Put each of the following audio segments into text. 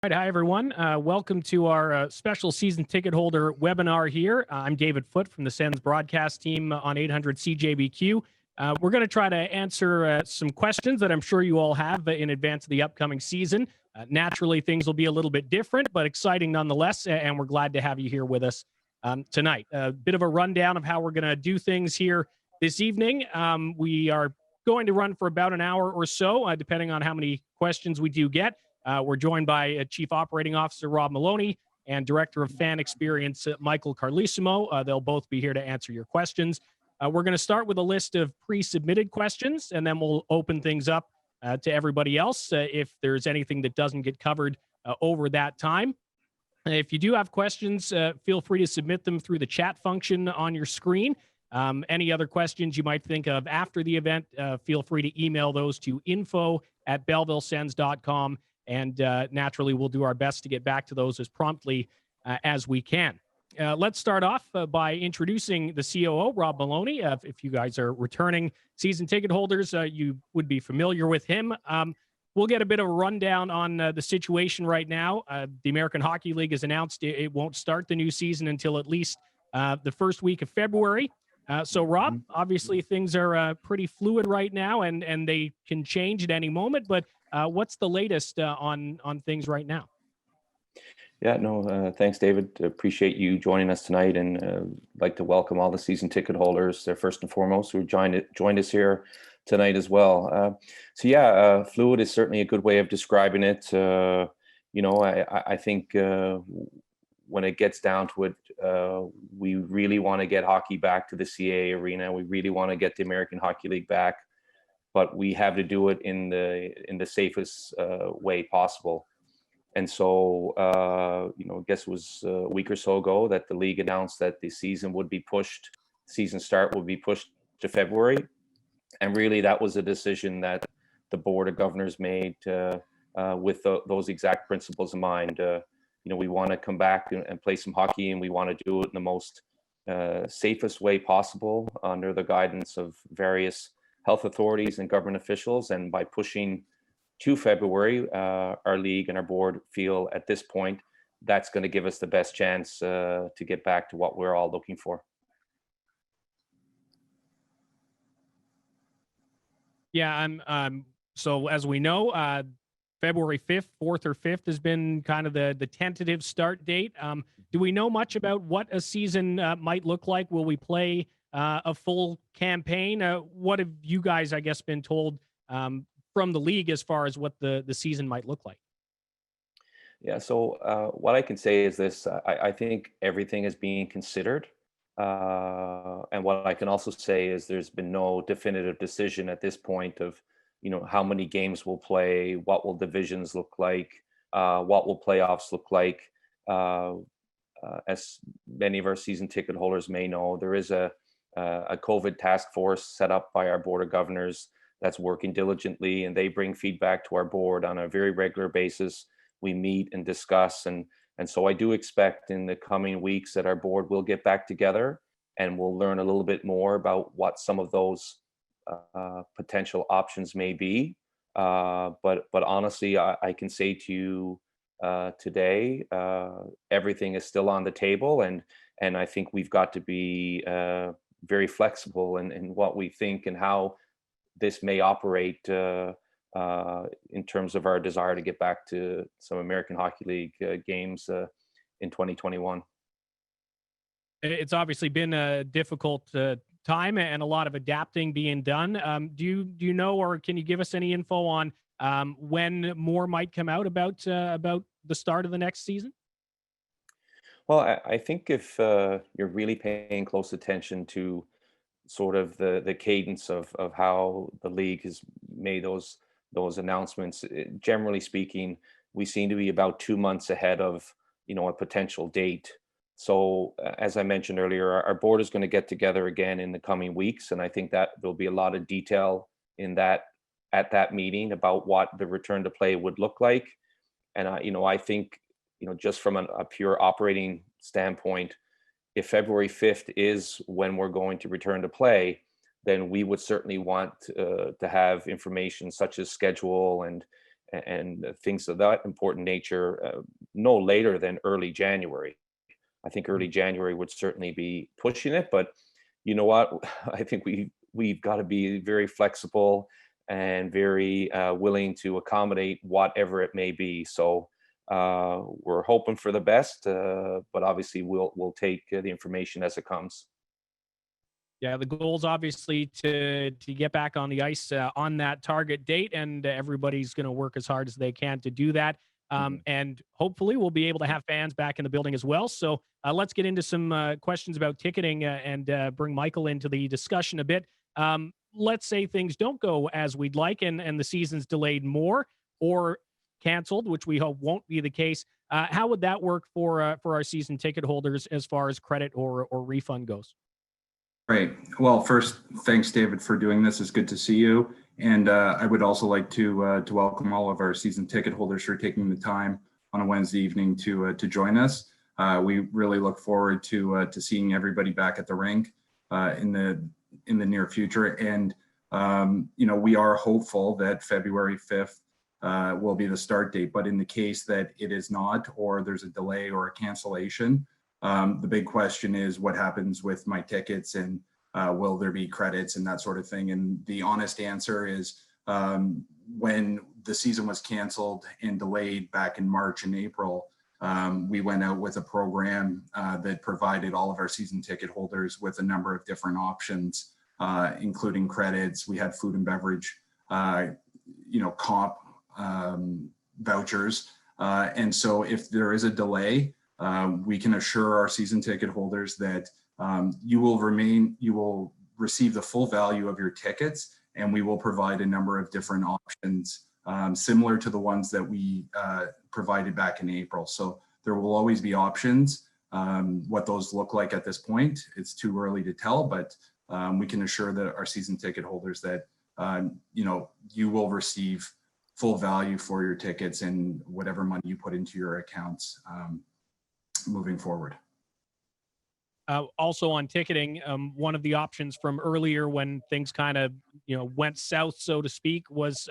Right, hi everyone. Welcome to our special season ticket holder webinar here. I'm David Foote from the Sens broadcast team on 800 CJBQ. We're going to try to answer some questions that I'm sure you all have in advance of the upcoming season. Naturally, things will be a little bit different, but exciting nonetheless, and we're glad to have you here with us tonight. A bit of a rundown of how we're going to do things here this evening. We are going to run for about an hour or so, depending on how many questions we do get. We're joined by Chief Operating Officer Rob Mullowney and Director of Fan Experience Michael Carlesimo. They'll both be here to answer your questions. We're going to start with a list of pre-submitted questions, and then we'll open things up to everybody else if there's anything that doesn't get covered over that time. If you do have questions, feel free to submit them through the chat function on your screen. Any other questions you might think of after the event, feel free to email those to info@bellevillesens.com. And naturally, we'll do our best to get back to those as promptly as we can. Let's start off by introducing the COO, Rob Mullowney. If you guys are returning season ticket holders, you would be familiar with him. We'll get a bit of a rundown on the situation right now. The American Hockey League has announced it won't start the new season until at least the first week of February. So, Rob, obviously things are pretty fluid right now, and they can change at any moment. But what's the latest on things right now? Yeah, no, thanks, David. Appreciate you joining us tonight, and like to welcome all the season ticket holders. First and foremost, who joined us here tonight as well. Fluid is certainly a good way of describing it. I think when it gets down to it, we really want to get hockey back to the CAA arena. We really want to get the American Hockey League back, but we have to do it in the safest way possible. And so, I guess it was a week or so ago that the league announced that the season would be pushed. Season start would be pushed to February, and really that was a decision that the Board of Governors made with those exact principles in mind. We want to come back and play some hockey, and we want to do it in the most safest way possible under the guidance of various health authorities and government officials. And by pushing to February, our league and our board feel at this point that's going to give us the best chance to get back to what we're all looking for. Yeah, so as we know, February 5th, 4th or 5th has been kind of the tentative start date. Do we know much about what a season might look like? Will we play a full campaign? What have you guys, I guess, been told from the league as far as what the season might look like? Yeah, so what I can say is this. I think everything is being considered. And what I can also say is there's been no definitive decision at this point of how many games we'll play, what will divisions look like, what will playoffs look like. As many of our season ticket holders may know, there is a COVID task force set up by our Board of Governors that's working diligently, and they bring feedback to our board on a very regular basis. We meet and discuss, and so I do expect in the coming weeks that our board will get back together and we'll learn a little bit more about what some of those potential options may be. But honestly, I can say to you today, everything is still on the table, and I think we've got to be very flexible in what we think and how this may operate in terms of our desire to get back to some American Hockey League games in 2021. It's obviously been a difficult time and a lot of adapting being done. Do you know, or can you give us any info on when more might come out about the start of the next season? Well, I think if you're really paying close attention to sort of the cadence of how the league has made those announcements, generally speaking, we seem to be about 2 months ahead of a potential date. So as I mentioned earlier, our board is going to get together again in the coming weeks, and I think that there'll be a lot of detail in that at that meeting about what the return to play would look like. And I think just from a pure operating standpoint, if February 5th is when we're going to return to play, then we would certainly want to have information such as schedule and and things of that important nature no later than early January. I think early January would certainly be pushing it, but you know what? I think we've got to be very flexible and very willing to accommodate whatever it may be. So we're hoping for the best, but obviously we'll take the information as it comes. Yeah, the goal is obviously to get back on the ice on that target date, and everybody's going to work as hard as they can to do that. And hopefully, we'll be able to have fans back in the building as well. So let's get into some questions about ticketing and bring Michael into the discussion a bit. Let's say things don't go as we'd like, and the season's delayed more or canceled, which we hope won't be the case. How would that work for our season ticket holders as far as credit or refund goes? Great. Well, first, thanks, David, for doing this. It's good to see you. And I would also like to welcome all of our season ticket holders for taking the time on a Wednesday evening to join us. We really look forward to seeing everybody back at the rink in the near future. And we are hopeful that February 5th will be the start date. But in the case that it is not, or there's a delay or a cancellation, the big question is what happens with my tickets, and will there be credits and that sort of thing? And the honest answer is when the season was canceled and delayed back in March and April, we went out with a program that provided all of our season ticket holders with a number of different options, including credits. We had food and beverage, comp vouchers. And so if there is a delay, we can assure our season ticket holders that you will receive the full value of your tickets, and we will provide a number of different options similar to the ones that we provided back in April. So there will always be options. What those look like at this point, it's too early to tell, but we can assure that our season ticket holders that you will receive full value for your tickets and whatever money you put into your accounts moving forward. Also on ticketing, one of the options from earlier when things kind of went south, so to speak, was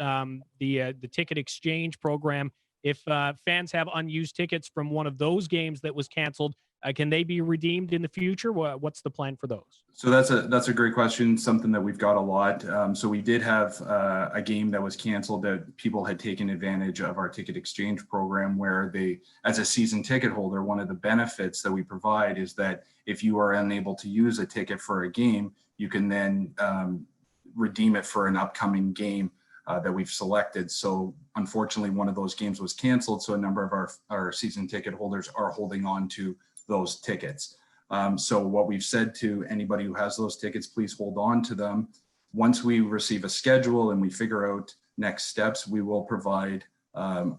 the ticket exchange program. If fans have unused tickets from one of those games that was canceled, can they be redeemed in the future? What's the plan for those? So that's a great question, something that we've got a lot. So we did have a game that was canceled that people had taken advantage of our ticket exchange program, where they, as a season ticket holder, one of the benefits that we provide is that if you are unable to use a ticket for a game, you can then redeem it for an upcoming game that we've selected. So unfortunately, one of those games was canceled. So a number of our season ticket holders are holding on to those tickets. So what we've said to anybody who has those tickets, please hold on to them. Once we receive a schedule and we figure out next steps, we will provide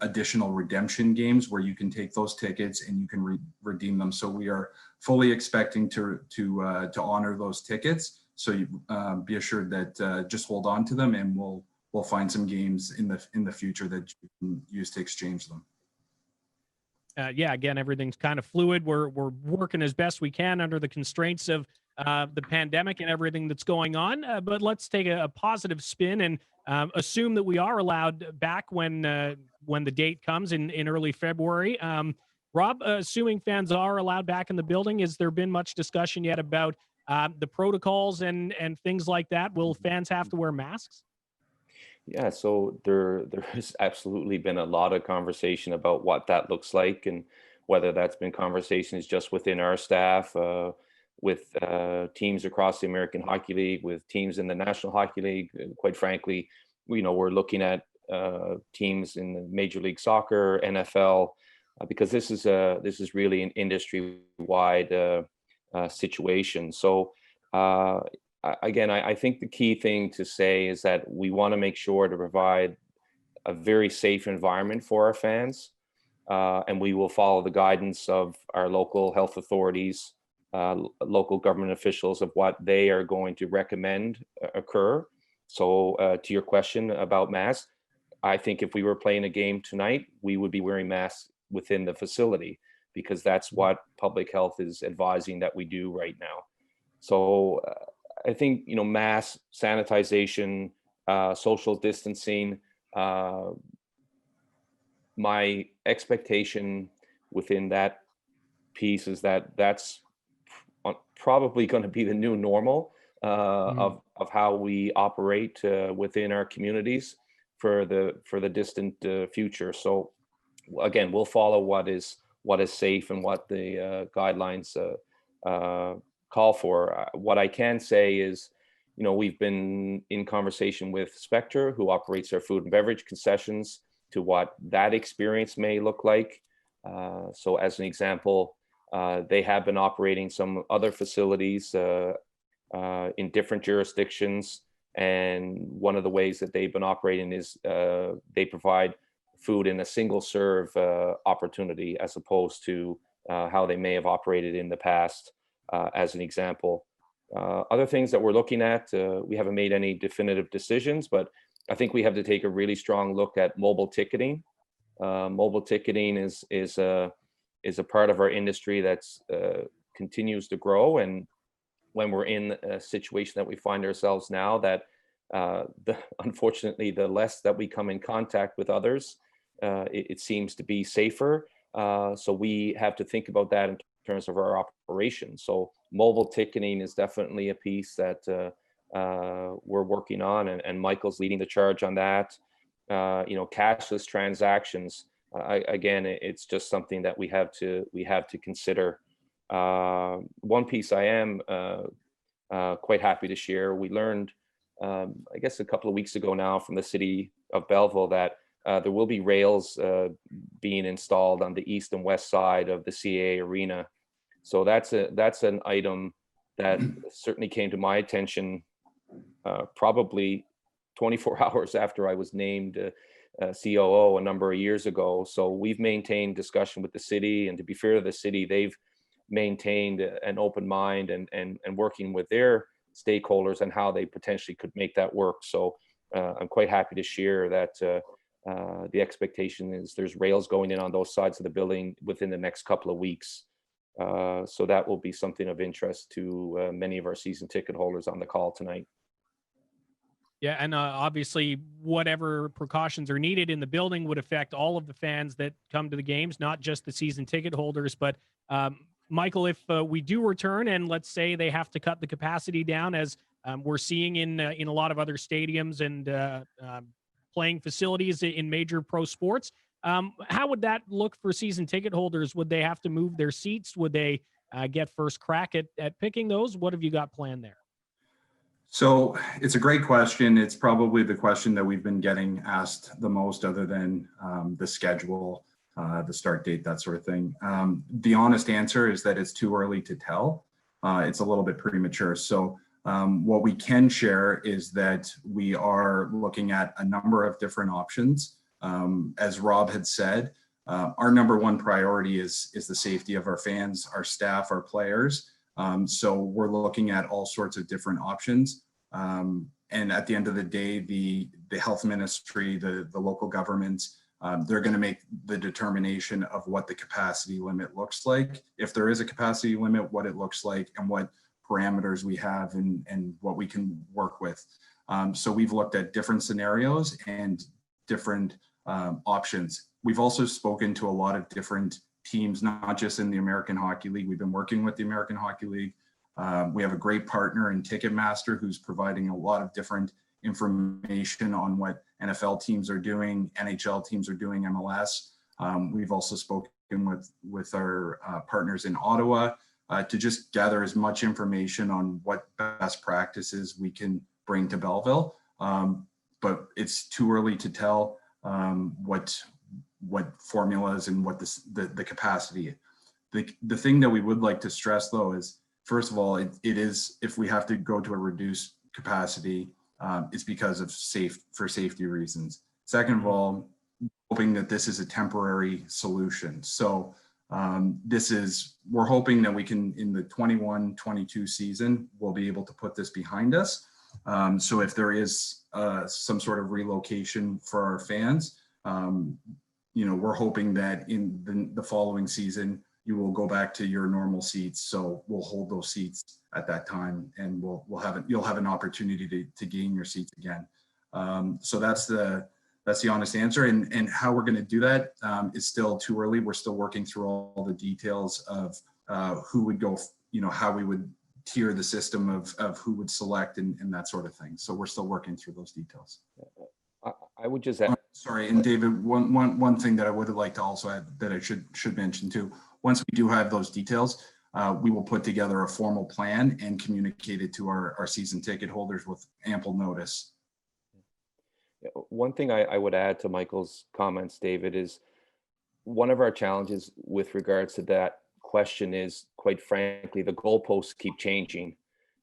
additional redemption games where you can take those tickets and you can redeem them. So we are fully expecting to honor those tickets. So you be assured that just hold on to them, and we'll find some games in the future that you can use to exchange them. Again, everything's kind of fluid. We're working as best we can under the constraints of the pandemic and everything that's going on. But let's take a positive spin and assume that we are allowed back when the date comes in early February. Rob, assuming fans are allowed back in the building, has there been much discussion yet about the protocols and things like that? Will fans have to wear masks? Yeah, so there has absolutely been a lot of conversation about what that looks like, and whether that's been conversations just within our staff, with teams across the American Hockey League, with teams in the National Hockey League. Quite frankly, we're looking at teams in the Major League Soccer, NFL, because this is really an industry-wide situation. So. Again, I think the key thing to say is that we want to make sure to provide a very safe environment for our fans, and we will follow the guidance of our local health authorities, local government officials, of what they are going to recommend occur. So to your question about masks, I think if we were playing a game tonight, we would be wearing masks within the facility, because that's what public health is advising that we do right now. So I think, mask, sanitization, social distancing, my expectation within that piece is that that's probably going to be the new normal of how we operate within our communities for the distant future. So again, we'll follow what is safe and what the guidelines call for. What I can say is, we've been in conversation with Spectre, who operates our food and beverage concessions, to what that experience may look like. So as an example, they have been operating some other facilities in different jurisdictions. And one of the ways that they've been operating is they provide food in a single serve opportunity, as opposed to how they may have operated in the past, as an example. Other things that we're looking at, we haven't made any definitive decisions, but I think we have to take a really strong look at mobile ticketing. Mobile ticketing is a part of our industry that's continues to grow. And when we're in a situation that we find ourselves now, that unfortunately, the less that we come in contact with others, it seems to be safer. So we have to think about that in terms of our operation. So mobile ticketing is definitely a piece that we're working on, and Michael's leading the charge on that. Cashless transactions. Again, it's just something that we have to consider. One piece I am quite happy to share. We learned, I guess, a couple of weeks ago now from the city of Belleville that there will be rails being installed on the east and west side of the CAA arena. So that's an item that certainly came to my attention probably 24 hours after I was named COO a number of years ago. So we've maintained discussion with the city, and to be fair to the city, they've maintained an open mind and working with their stakeholders on how they potentially could make that work. So I'm quite happy to share that the expectation is there's rails going in on those sides of the building within the next couple of weeks. So that will be something of interest to many of our season ticket holders on the call tonight. Yeah, and obviously, whatever precautions are needed in the building would affect all of the fans that come to the games, not just the season ticket holders. But Michael, if we do return, and let's say they have to cut the capacity down, as we're seeing in a lot of other stadiums and playing facilities in major pro sports, how would that look for season ticket holders? Would they have to move their seats? Would they get first crack at picking those? What have you got planned there? So it's a great question. It's probably the question that we've been getting asked the most, other than the schedule, the start date, that sort of thing. The honest answer is that it's too early to tell. It's a little bit premature. So what we can share is that we are looking at a number of different options. As Rob had said, our number one priority is the safety of our fans, our staff, our players. So we're looking at all sorts of different options. And at the end of the day, the health ministry, the local governments, they're going to make the determination of what the capacity limit looks like. If there is a capacity limit, what it looks like, and what parameters we have and what we can work with. So we've looked at different scenarios and different options. We've also spoken to a lot of different teams, not just in the American Hockey League. We've been working with the American Hockey League. We have a great partner in Ticketmaster who's providing a lot of different information on what NFL teams are doing, NHL teams are doing, MLS. We've also spoken with our partners in Ottawa to just gather as much information on what best practices we can bring to Belleville. But it's too early to tell what formulas and what the capacity. The thing that we would like to stress, though, is first of all, it is, if we have to go to a reduced capacity, it's because of safety reasons. Second of all, hoping that this is a temporary solution. So we're hoping that we can, in the 21-22 season, we'll be able to put this behind us. So if there is some sort of relocation for our fans, we're hoping that in the following season, you will go back to your normal seats. So we'll hold those seats at that time, and you'll have an opportunity to gain your seats again. So that's the That's the honest answer. And how we're going to do that is still too early. We're still working through all the details of who would go, how we would tier the system of who would select and that sort of thing. So we're still working through those details. I would just add, sorry, and David, one thing that I would like to also add that I should mention too. Once we do have those details, we will put together a formal plan and communicate it to our season ticket holders with ample notice. one thing I would add to Michael's comments, David, is one of our challenges with regards to that question is, quite frankly, the goalposts keep changing,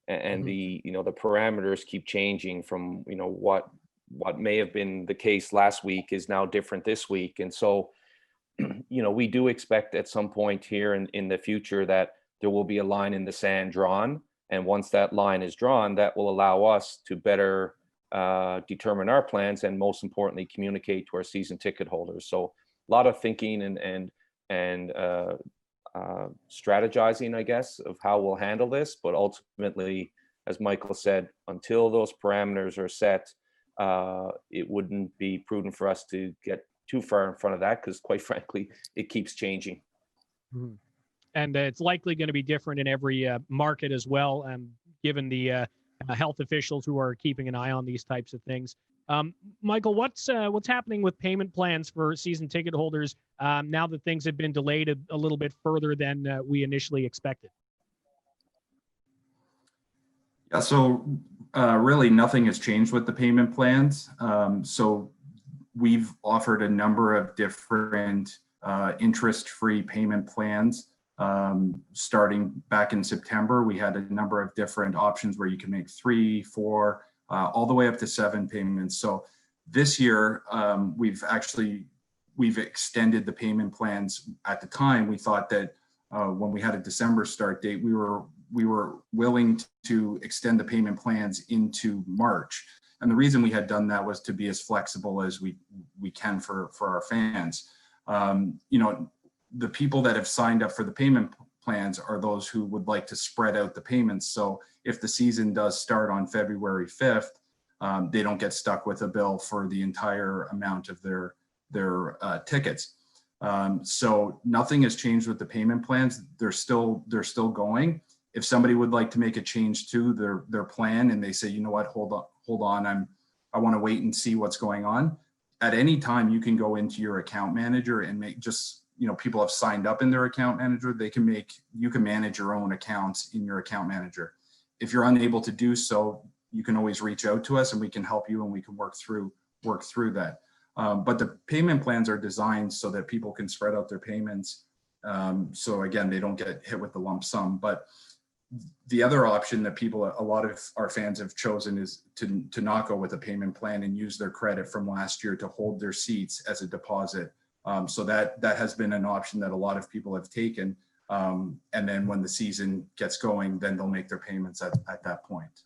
and the parameters keep changing from what may have been the case last week is now different this week. And so we do expect at some point here in the future that there will be a line in the sand drawn, and once that line is drawn, that will allow us to better determine our plans and, most importantly, communicate to our season ticket holders. So a lot of thinking and strategizing, I guess, of how we'll handle this. But ultimately, as Michael said, until those parameters are set, it wouldn't be prudent for us to get too far in front of that, because quite frankly, it keeps changing. Mm-hmm. And it's likely going to be different in every market as well, given the health officials who are keeping an eye on these types of things. Michael, what's happening with payment plans for season ticket holders now that things have been delayed a little bit further than we initially expected? Yeah, so really nothing has changed with the payment plans. So we've offered a number of different interest-free payment plans. Starting back in September, we had a number of different options where you can make 3, 4, all the way up to 7 payments. So this year, we've extended the payment plans. At the time, we thought that when we had a December start date, we were willing to extend the payment plans into March. And the reason we had done that was to be as flexible as we can for our fans. The people that have signed up for the payment plans are those who would like to spread out the payments. So if the season does start on February 5th, they don't get stuck with a bill for the entire amount of their tickets. So nothing has changed with the payment plans. They're still going. If somebody would like to make a change to their plan and they say, you know what, hold on, I want to wait and see what's going on. At any time, you can go into your account manager and make people have signed up in their account manager. You can manage your own accounts in your account manager. If you're unable to do so, you can always reach out to us and we can help you and we can work through that. But the payment plans are designed so that people can spread out their payments. So again, they don't get hit with the lump sum. But the other option that a lot of our fans have chosen is to not go with a payment plan and use their credit from last year to hold their seats as a deposit. So that has been an option that a lot of people have taken. And then when the season gets going, then they'll make their payments at that point.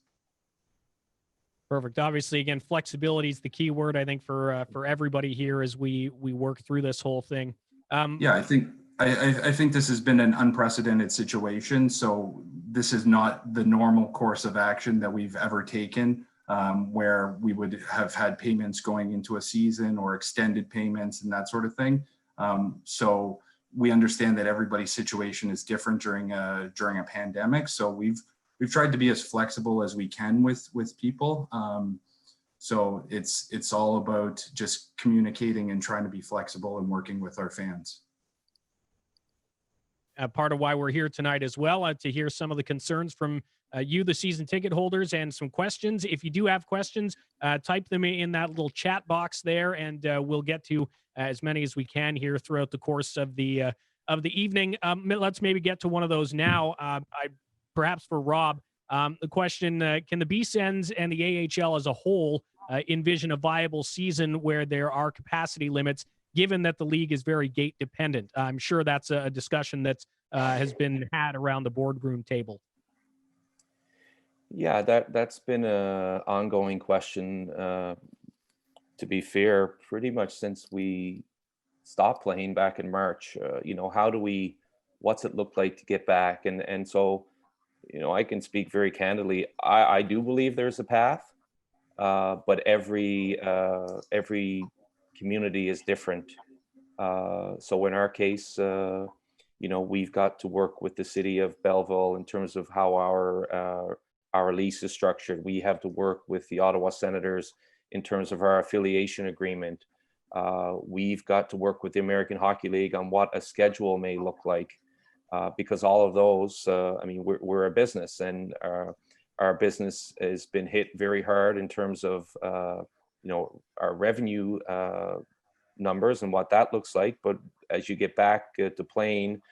Perfect. Obviously, again, flexibility is the key word, I think, for everybody here as we work through this whole thing. Yeah, I think this has been an unprecedented situation. So this is not the normal course of action that we've ever taken, where we would have had payments going into a season or extended payments and that sort of thing. So we understand that everybody's situation is different during a pandemic. So we've tried to be as flexible as we can with people. So it's all about just communicating and trying to be flexible and working with our fans. Part of why we're here tonight as well, to hear some of the concerns from you, the season ticket holders, and some questions. If you do have questions, type them in that little chat box there, and we'll get to as many as we can here throughout the course of the evening. Let's maybe get to one of those now. Perhaps for Rob, the question, can the B-Sens and the AHL as a whole envision a viable season where there are capacity limits, given that the league is very gate dependent? I'm sure that's a discussion that has been had around the boardroom table. Yeah, that's been an ongoing question, to be fair, pretty much since we stopped playing back in March. What's it look like to get back? And so, I can speak very candidly. I do believe there's a path, but every community is different. So in our case, we've got to work with the city of Belleville in terms of how our lease is structured. We have to work with the Ottawa Senators in terms of our affiliation agreement. We've got to work with the American Hockey League on what a schedule may look like, because all of those, we're a business, and our business has been hit very hard in terms of our revenue numbers and what that looks like. But as you get back to playing,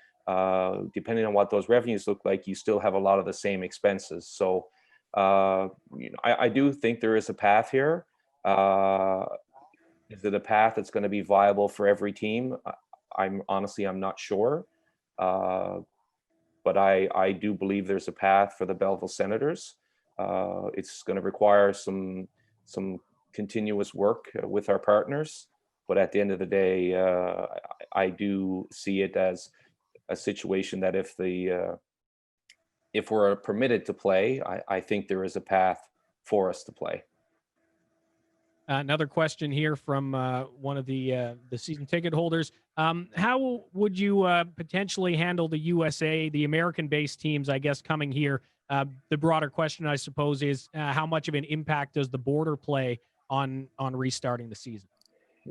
depending on what those revenues look like, you still have a lot of the same expenses. So I do think there is a path here. Is it a path that's going to be viable for every team? I'm not sure. But I do believe there's a path for the Belleville Senators. It's going to require some continuous work with our partners. But at the end of the day, I do see it as a situation that if we're permitted to play, I think there is a path for us to play. Another question here from one of the season ticket holders. How would you potentially handle the USA, the American-based teams, I guess, coming here? The broader question, I suppose, is how much of an impact does the border play on restarting the season?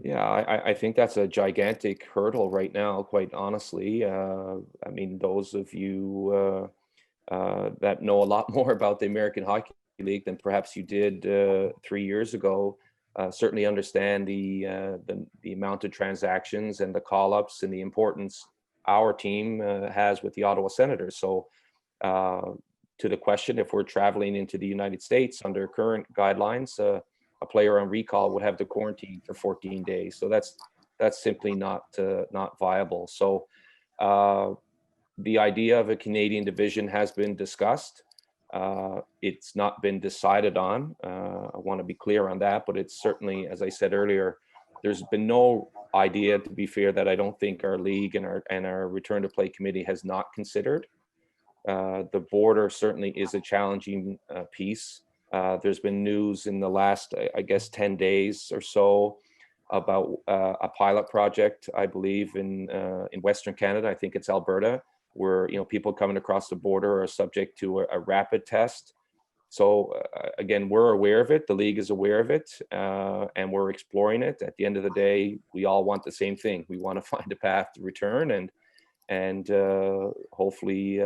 Yeah, I think that's a gigantic hurdle right now, quite honestly. Those of you that know a lot more about the American Hockey League than perhaps you did 3 years ago certainly understand the amount of transactions and the call-ups and the importance our team has with the Ottawa Senators. So to the question, if we're traveling into the United States under current guidelines, a player on recall would have to quarantine for 14 days. So that's simply not viable. So the idea of a Canadian division has been discussed. It's not been decided on. I want to be clear on that, but it's certainly, as I said earlier, there's been no idea, to be fair, that I don't think our league and our return to play committee has not considered. The border certainly is a challenging piece. There's been news in the last, I guess, 10 days or so about a pilot project, I believe, in Western Canada. I think it's Alberta, where people coming across the border are subject to a rapid test. So again, we're aware of it. The league is aware of it, and we're exploring it. At the end of the day, we all want the same thing. We want to find a path to return, and hopefully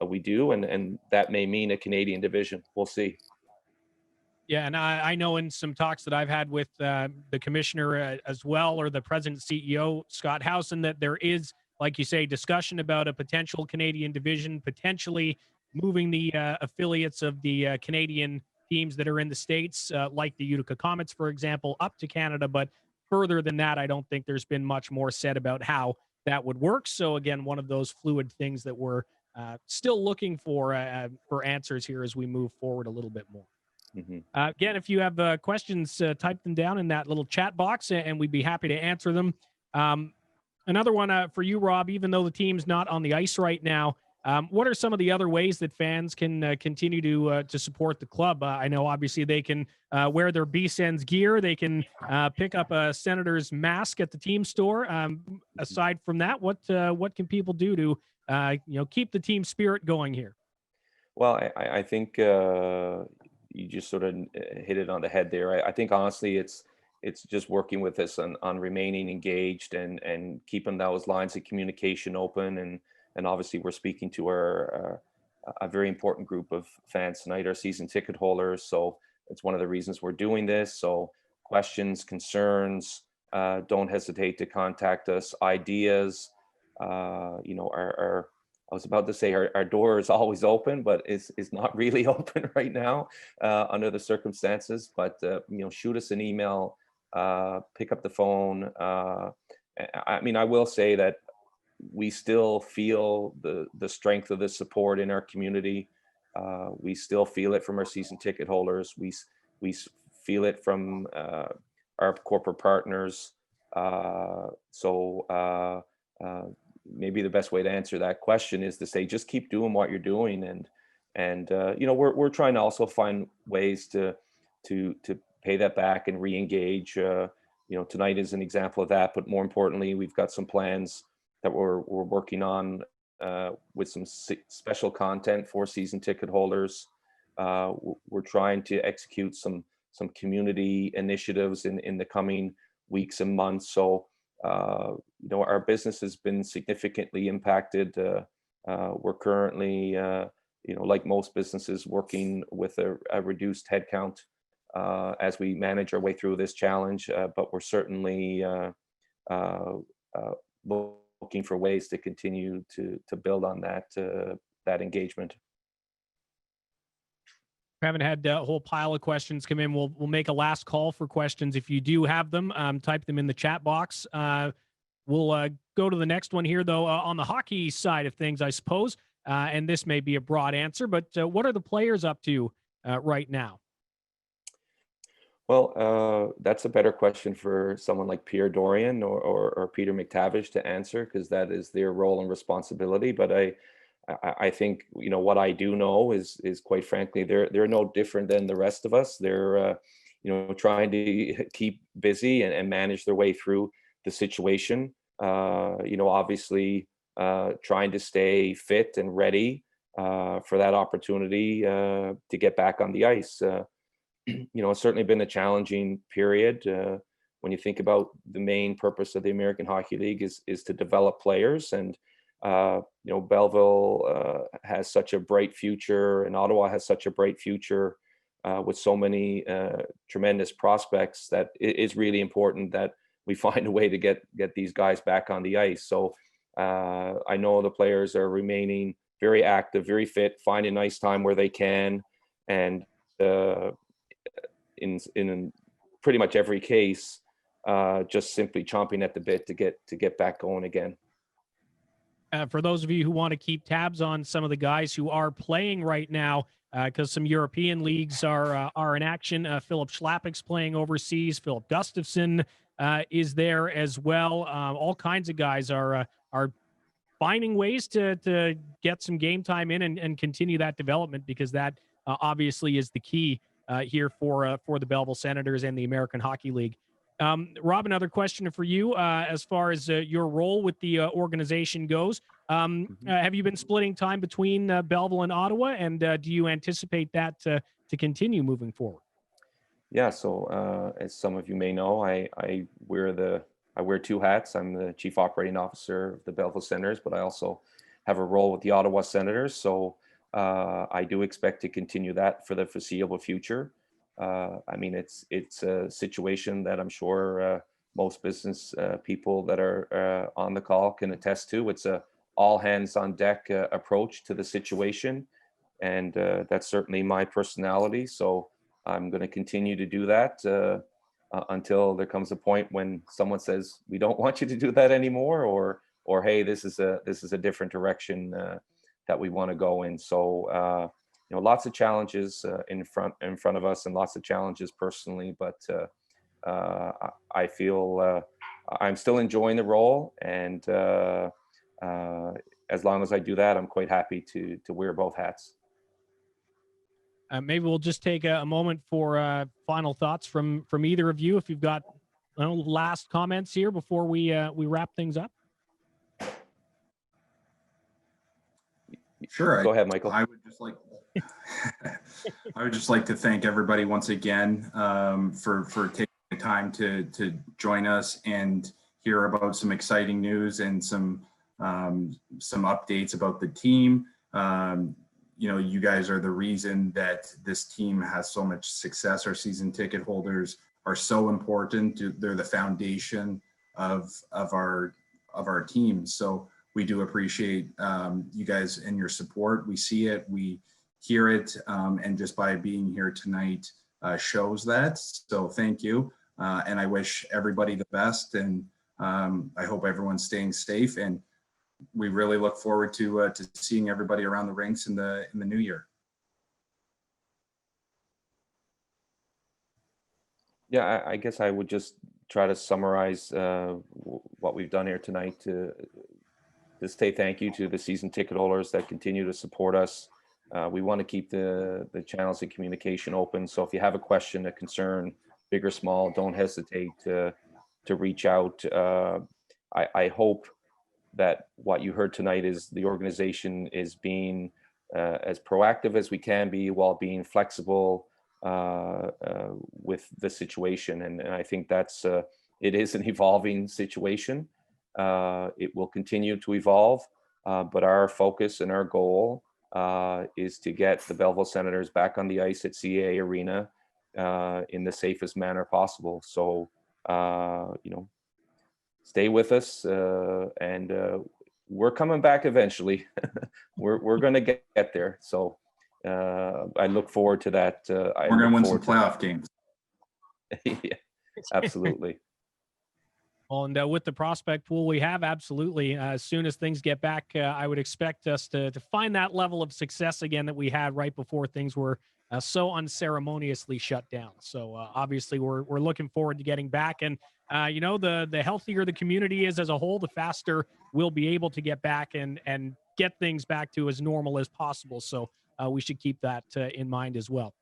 we do, and that may mean a Canadian division. We'll see. Yeah, and I know in some talks that I've had with the commissioner as well, or the president CEO, Scott Howson, that there is, like you say, discussion about a potential Canadian division, potentially moving the affiliates of the Canadian teams that are in the States, like the Utica Comets, for example, up to Canada. But further than that, I don't think there's been much more said about how that would work. So again, one of those fluid things that we're still looking for answers here as we move forward a little bit more. Mm-hmm. Again, if you have questions, type them down in that little chat box, and we'd be happy to answer them. Another one for you, Rob, even though the team's not on the ice right now, what are some of the other ways that fans can continue to support the club? I know obviously they can wear their B-Sens gear. They can pick up a Senator's mask at the team store. Aside from that, what can people do to keep the team spirit going here? Well, I think you just sort of hit it on the head there. I think honestly, it's just working with us on remaining engaged and keeping those lines of communication open. And obviously we're speaking to a very important group of fans tonight, our season ticket holders. So it's one of the reasons we're doing this. So questions, concerns, don't hesitate to contact us. Ideas, I was about to say our door is always open, but it's not really open right now under the circumstances. But shoot us an email, pick up the phone. I will say that we still feel the strength of the support in our community. We still feel it from our season ticket holders. We feel it from our corporate partners. Maybe the best way to answer that question is to say, just keep doing what you're doing. And we're trying to also find ways to pay that back and re-engage tonight is an example of that. But more importantly, we've got some plans that we're working on with some special content for season ticket holders. We're trying to execute some community initiatives in the coming weeks and months. So, our business has been significantly impacted. We're currently, like most businesses, working with a reduced headcount as we manage our way through this challenge. But we're certainly looking for ways to continue to build on that engagement. We haven't had a whole pile of questions come in. We'll make a last call for questions. If you do have them, type them in the chat box. We'll go to the next one here, though, on the hockey side of things, I suppose. And this may be a broad answer, but what are the players up to right now? Well, that's a better question for someone like Pierre Dorian or Peter McTavish to answer, because that is their role and responsibility. But I think what I do know is quite frankly they're no different than the rest of us. They're trying to keep busy and manage their way through the situation. Obviously trying to stay fit and ready for that opportunity to get back on the ice. It's certainly been a challenging period. When you think about the main purpose of the American Hockey League is to develop players, and Belleville has such a bright future, and Ottawa has such a bright future with so many tremendous prospects, that it is really important that we find a way to get these guys back on the ice. So I know the players are remaining very active, very fit, finding nice time where they can, and in pretty much every case, just simply chomping at the bit to get back going again. For those of you who want to keep tabs on some of the guys who are playing right now, because some European leagues are in action. Philip Schlappick's playing overseas. Philip Gustafson is there as well. All kinds of guys are finding ways to get some game time in and continue that development, because that obviously is the key here for the Belleville Senators and the American Hockey League. Rob, another question for you as far as your role with the organization goes. Have you been splitting time between Belleville and Ottawa, and do you anticipate that to continue moving forward? Yeah, so as some of you may know, I wear two hats. I'm the Chief Operating Officer of the Belleville Senators, but I also have a role with the Ottawa Senators. So I do expect to continue that for the foreseeable future. I mean, it's a situation that I'm sure most business people that are on the call can attest to. It's a all hands on deck approach to the situation, and that's certainly my personality. So I'm going to continue to do that until there comes a point when someone says we don't want you to do that anymore, or hey, this is a different direction that we want to go in. So lots of challenges in front of us, and lots of challenges personally, but I feel I'm still enjoying the role, and as long as I do that, I'm quite happy to wear both hats. Maybe we'll just take a moment for final thoughts from either of you, if you've got last comments here before we wrap things up. Sure. Go ahead, Michael. I would just like to thank everybody once again for taking the time to join us and hear about some exciting news and some updates about the team. You guys are the reason that this team has so much success. Our season ticket holders are so important. They're the foundation of our team. So we do appreciate you guys and your support. We see it, we hear it, and just by being here tonight shows that. So thank you, and I wish everybody the best, and I hope everyone's staying safe, and we really look forward to seeing everybody around the rinks in the new year. Yeah, I guess I would just try to summarize what we've done here tonight to say thank you to the season ticket holders that continue to support us. We want to keep the channels of communication open. So if you have a question, a concern, big or small, don't hesitate to to reach out. I hope that what you heard tonight is the organization is being as proactive as we can be while being flexible with the situation. And I think that's it is an evolving situation. It will continue to evolve, but our focus and our goal is to get the Belleville Senators back on the ice at CAA Arena in the safest manner possible. So, stay with us, and we're coming back eventually. we're going to get there. So I look forward to that. We're going to win some playoff games. Yeah, absolutely. Well, and with the prospect pool we have, absolutely. As soon as things get back, I would expect us to find that level of success again that we had right before things were so unceremoniously shut down. So obviously, we're looking forward to getting back. And the healthier the community is as a whole, the faster we'll be able to get back and get things back to as normal as possible. So we should keep that in mind as well.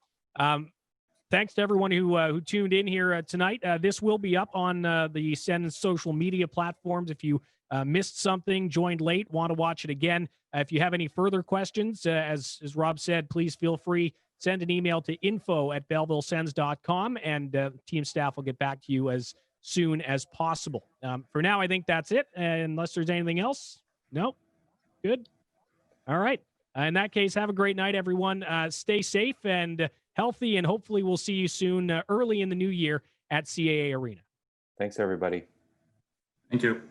Thanks to everyone who tuned in here tonight. This will be up on the Sens social media platforms. If you missed something, joined late, want to watch it again, if you have any further questions, as Rob said, please feel free. Send an email to info@bellevillesens.com, and team staff will get back to you as soon as possible. For now, I think that's it, unless there's anything else. No? Good? All right. In that case, have a great night, everyone. Stay safe and healthy, and hopefully we'll see you soon early in the new year at CAA Arena. Thanks, everybody. Thank you.